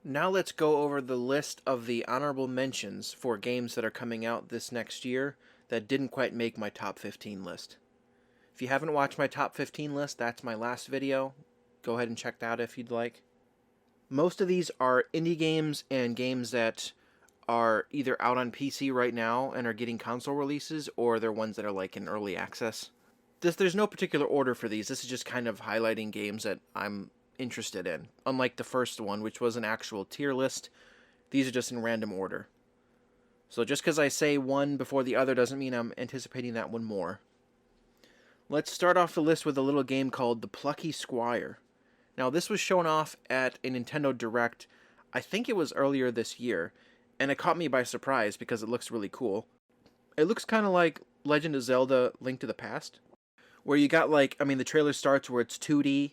Now let's go over the list of the honorable mentions for games that are coming out this next year that didn't quite make my top 15 list. If you haven't watched my top 15 list, that's my last video. Go ahead and check that out if you'd like. Most of these are indie games and games that are either out on PC right now and are getting console releases, or they're ones that are like in early access. There's no particular order for these. This is just kind of highlighting games that I'm interested in. Unlike the first one, which was an actual tier list, these are just in random order. So just because I say one before the other doesn't mean I'm anticipating that one more. Let's start off the list with a little game called The Plucky Squire. Now, this was shown off at a Nintendo Direct, I think it was earlier this year, and it caught me by surprise because it looks really cool. It looks kind of like Legend of Zelda Link to the Past, where you got the trailer starts where it's 2D,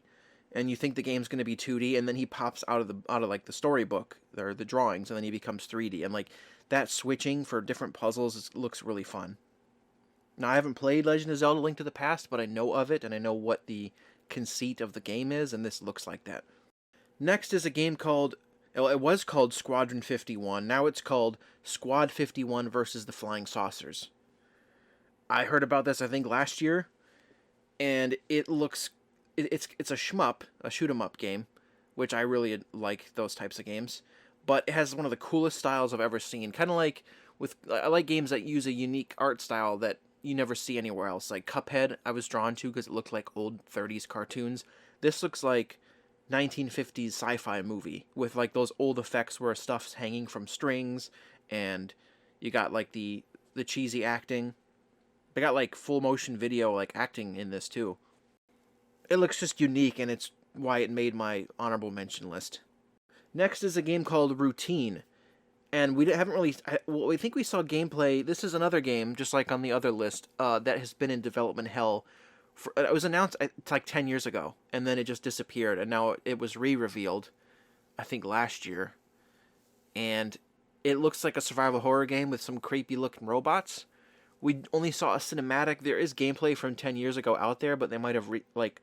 and you think the game's going to be 2D, and then he pops out of like the storybook or the drawings, and then he becomes 3D, and like that switching for different puzzles looks really fun. Now, I haven't played Legend of Zelda Link to the Past, but I know of it, and I know what the conceit of the game is, and this looks like that. Next is a game called, well, it was called Squadron 51. Now it's called Squad 51 versus the Flying Saucers. I heard about this, I think, last year, and it's a shmup, a shoot 'em up game, which I really like those types of games. But it has one of the coolest styles I've ever seen. Kind of like I like games that use a unique art style that you never see anywhere else. Like Cuphead, I was drawn to because it looked like old 30s cartoons. This looks like 1950s sci-fi movie with like those old effects where stuff's hanging from strings, and you got like the cheesy acting. They got like full motion video like acting in this too. It looks just unique, and it's why it made my honorable mention list. Next is a game called Routine, and we haven't really. Well, I think we saw gameplay. This is another game, just like on the other list, that has been in development hell. It was announced like 10 years ago, and then it just disappeared, and now it was re-revealed, I think last year, and it looks like a survival horror game with some creepy-looking robots. We only saw a cinematic. There is gameplay from 10 years ago out there, but they might have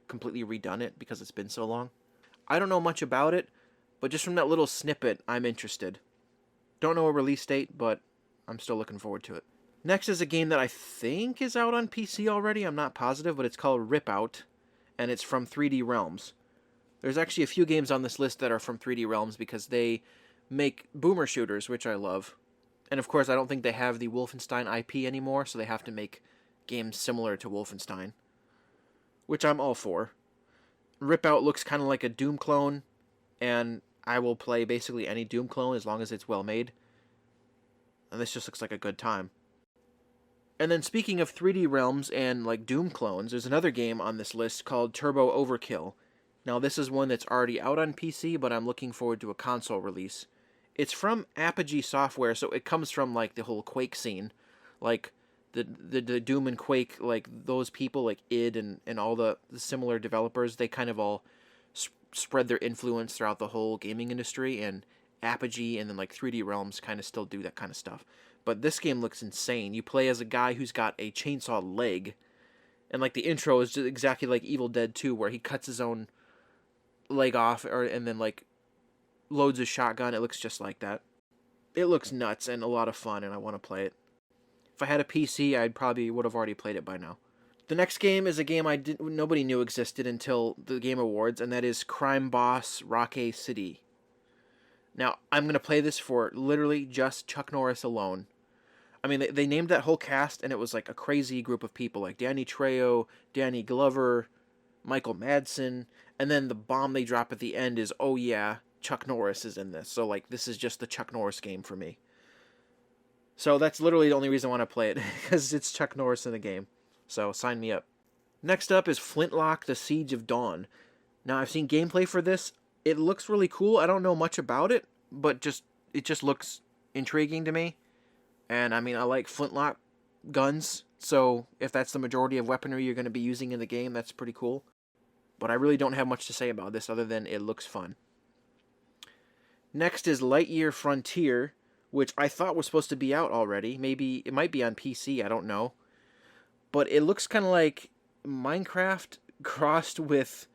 completely redone it because it's been so long. I don't know much about it, but just from that little snippet, I'm interested. Don't know a release date, but I'm still looking forward to it. Next is a game that I think is out on PC already. I'm not positive, but it's called Rip Out, and it's from 3D Realms. There's actually a few games on this list that are from 3D Realms because they make boomer shooters, which I love. And of course, I don't think they have the Wolfenstein IP anymore, so they have to make games similar to Wolfenstein, which I'm all for. Rip Out looks kind of like a Doom clone, and I will play basically any Doom clone as long as it's well made. And this just looks like a good time. And then speaking of 3D Realms and like Doom clones, there's another game on this list called Turbo Overkill. Now this is one that's already out on PC, but I'm looking forward to a console release. It's from Apogee Software, so it comes from like the whole Quake scene, like the Doom and Quake, like those people, like id and all the similar developers. They kind of all spread their influence throughout the whole gaming industry, and Apogee and then like 3D Realms kind of still do that kind of stuff. But this game looks insane. You play as a guy who's got a chainsaw leg, and like the intro is just exactly like Evil Dead 2, where he cuts his own leg off, and then like loads a shotgun. It looks just like that. It looks nuts and a lot of fun, and I want to play it. If I had a PC, I probably would have already played it by now. The next game is a game nobody knew existed until the Game Awards, and that is Crime Boss Rockay City. Now, I'm going to play this for literally just Chuck Norris alone. I mean, they named that whole cast, and it was like a crazy group of people, like Danny Trejo, Danny Glover, Michael Madsen, and then the bomb they drop at the end is, oh yeah, Chuck Norris is in this. So, like, this is just the Chuck Norris game for me. So that's literally the only reason I want to play it, because it's Chuck Norris in the game. So sign me up. Next up is Flintlock: The Siege of Dawn. Now, I've seen gameplay for this. It looks really cool. I don't know much about it, but it just looks intriguing to me. And I mean, I like flintlock guns, so if that's the majority of weaponry you're going to be using in the game, that's pretty cool. But I really don't have much to say about this other than it looks fun. Next is Lightyear Frontier, which I thought was supposed to be out already. Maybe it might be on PC, I don't know. But it looks kind of like Minecraft crossed with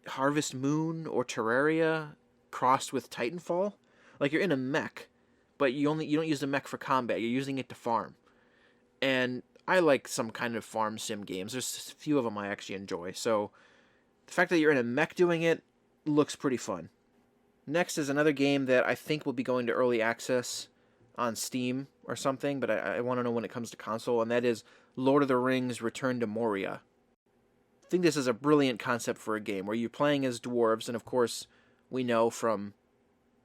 Harvest Moon or Terraria crossed with Titanfall. Like you're in a mech, but you don't use the mech for combat. You're using it to farm. And I like some kind of farm sim games. There's a few of them I actually enjoy. So the fact that you're in a mech doing it looks pretty fun. Next is another game that I think will be going to early access on Steam or something, but I want to know when it comes to console, and that is Lord of the Rings Return to Moria. I think this is a brilliant concept for a game where you're playing as dwarves, and of course, we know from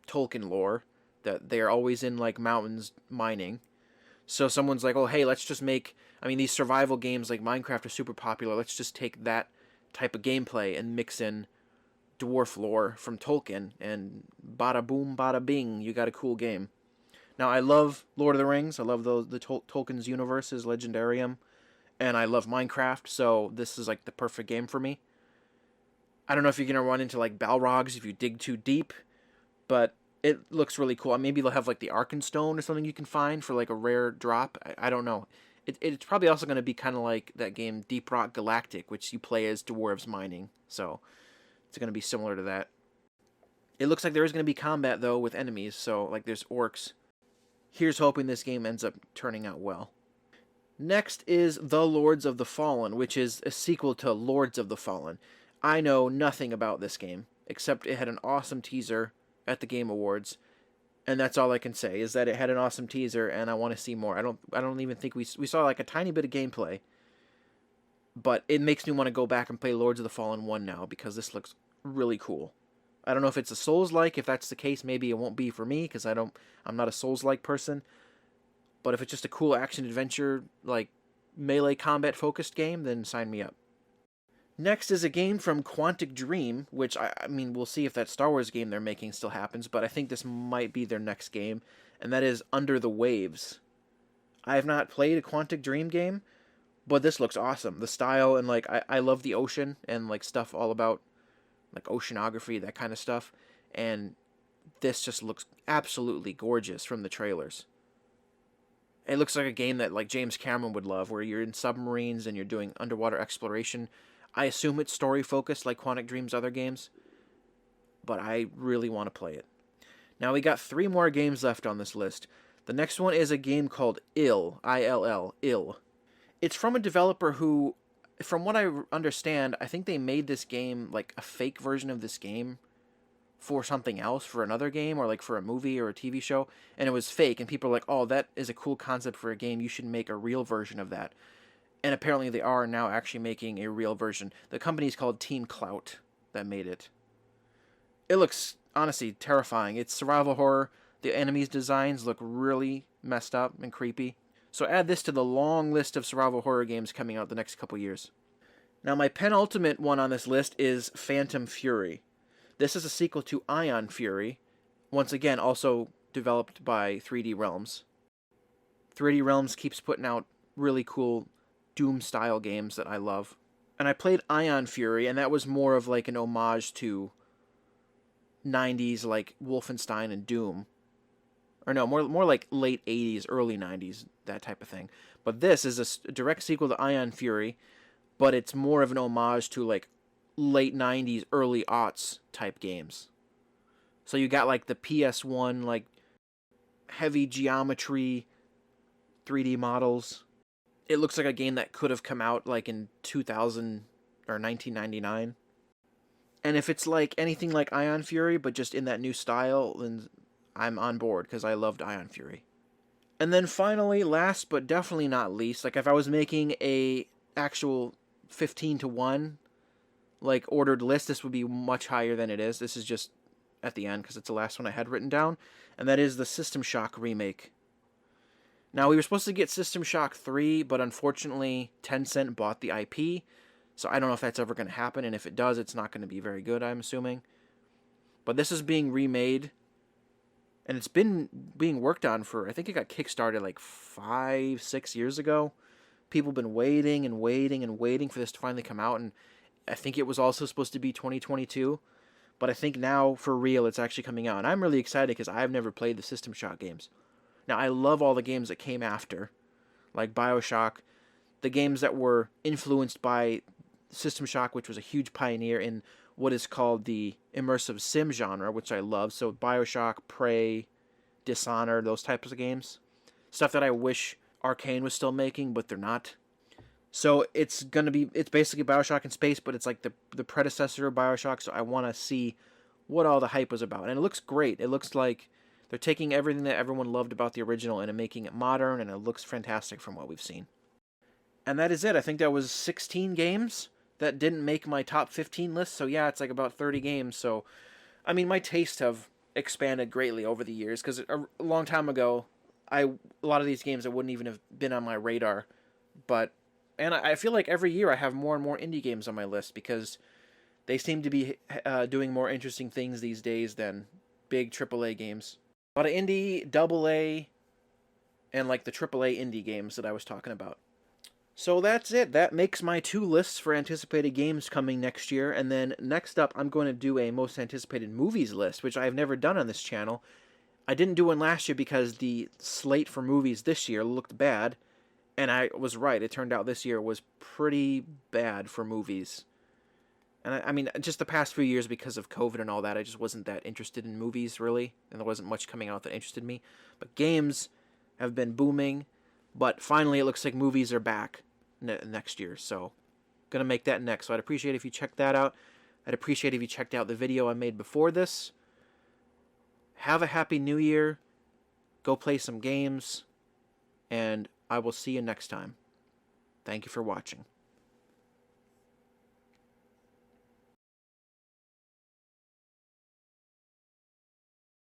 Tolkien lore that they're always in like mountains mining. So someone's like, oh, hey, let's just make... I mean, these survival games like Minecraft are super popular. Let's just take that type of gameplay and mix in dwarf lore from Tolkien, and bada boom, bada bing, you got a cool game. Now, I love Lord of the Rings. I love Tolkien's universes, Legendarium, and I love Minecraft, so this is like the perfect game for me. I don't know if you're going to run into like Balrogs if you dig too deep, but it looks really cool. Maybe they'll have like the Arkenstone or something you can find for like a rare drop. I don't know. It's probably also going to be kind of like that game Deep Rock Galactic, which you play as dwarves mining, so it's going to be similar to that. It looks like there is going to be combat, though, with enemies, so like there's orcs. Here's hoping this game ends up turning out well. Next is The Lords of the Fallen, which is a sequel to Lords of the Fallen. I know nothing about this game, except it had an awesome teaser at the Game Awards, and that's all I can say, is that it had an awesome teaser, and I want to see more. I don't even think we saw like a tiny bit of gameplay, but it makes me want to go back and play Lords of the Fallen 1 now, because this looks really cool. I don't know if it's a Souls-like. If that's the case, maybe it won't be for me, because I'm not a Souls-like person. But if it's just a cool action-adventure, like, melee combat-focused game, then sign me up. Next is a game from Quantic Dream, which, I mean, we'll see if that Star Wars game they're making still happens, but I think this might be their next game, and that is Under the Waves. I have not played a Quantic Dream game, but this looks awesome. The style, and, like, I love the ocean, and, like, stuff all about like oceanography, that kind of stuff, and this just looks absolutely gorgeous from the trailers. It looks like a game that like James Cameron would love, where you're in submarines and you're doing underwater exploration. I assume it's story focused like Quantic Dream's other games, but I really want to play it. Now we got 3 more games left on this list. The next one is a game called Ill, I-L-L, Ill. It's from a developer who, from what I understand, I think they made this game, like a fake version of this game for something else, for another game, or like for a movie or a TV show, and it was fake, and people are like, oh, that is a cool concept for a game, you should make a real version of that. And apparently they are now actually making a real version. The company's called Team Clout that made it. It looks, honestly, terrifying. It's survival horror. The enemies' designs look really messed up and creepy. So add this to the long list of survival horror games coming out the next couple years. Now my penultimate one on this list is Phantom Fury. This is a sequel to Ion Fury, once again also developed by 3D Realms. 3D Realms keeps putting out really cool Doom-style games that I love. And I played Ion Fury, and that was more of like an homage to 90s like Wolfenstein and Doom. Or no, more like late 80s, early 90s, that type of thing. But this is a direct sequel to Ion Fury, but it's more of an homage to like late 90s, early aughts type games. So you got like the PS1, like heavy geometry 3D models. It looks like a game that could have come out like in 2000 or 1999. And if it's like anything like Ion Fury, but just in that new style, then I'm on board, because I loved Ion Fury. And then finally, last but definitely not least, like if I was making a actual 15-to-1 like ordered list, this would be much higher than it is. This is just at the end because it's the last one I had written down, and that is the System Shock remake. Now we were supposed to get System Shock 3, but unfortunately Tencent bought the IP, so I don't know if that's ever going to happen, and if it does, it's not going to be very good, I'm assuming. But this is being remade, and it's been being worked on for, I think it got kickstarted like 5-6 years ago. People have been waiting and waiting and waiting for this to finally come out, and I think it was also supposed to be 2022, but I think now, for real, it's actually coming out, and I'm really excited because I've never played the System Shock games. Now, I love all the games that came after, like BioShock, the games that were influenced by System Shock, which was a huge pioneer in what is called the immersive sim genre, which I love. So BioShock, Prey, Dishonored, those types of games. Stuff that I wish Arcane was still making, but they're not. So it's basically BioShock in space, but it's like the predecessor of BioShock, so I want to see what all the hype was about. And it looks great. It looks like they're taking everything that everyone loved about the original and making it modern, and it looks fantastic from what we've seen. And that is it. I think that was 16 games that didn't make my top 15 list. So yeah, it's like about 30 games. So, I mean, my tastes have expanded greatly over the years, because a long time ago, a lot of these games that wouldn't even have been on my radar. And I feel like every year I have more and more indie games on my list, because they seem to be doing more interesting things these days than big AAA games. A lot of indie, AA, and like the AAA indie games that I was talking about. So that's it. That makes my 2 lists for anticipated games coming next year. And then next up, I'm going to do a most anticipated movies list, which I've never done on this channel. I didn't do one last year because the slate for movies this year looked bad. And I was right. It turned out this year was pretty bad for movies. And I mean, just the past few years, because of COVID and all that, I just wasn't that interested in movies, really. And there wasn't much coming out that interested me. But games have been booming. But finally, it looks like movies are back next year. So, going to make that next. So I'd appreciate if you checked that out. I'd appreciate if you checked out the video I made before this. Have a happy new year. Go play some games. And I will see you next time. Thank you for watching.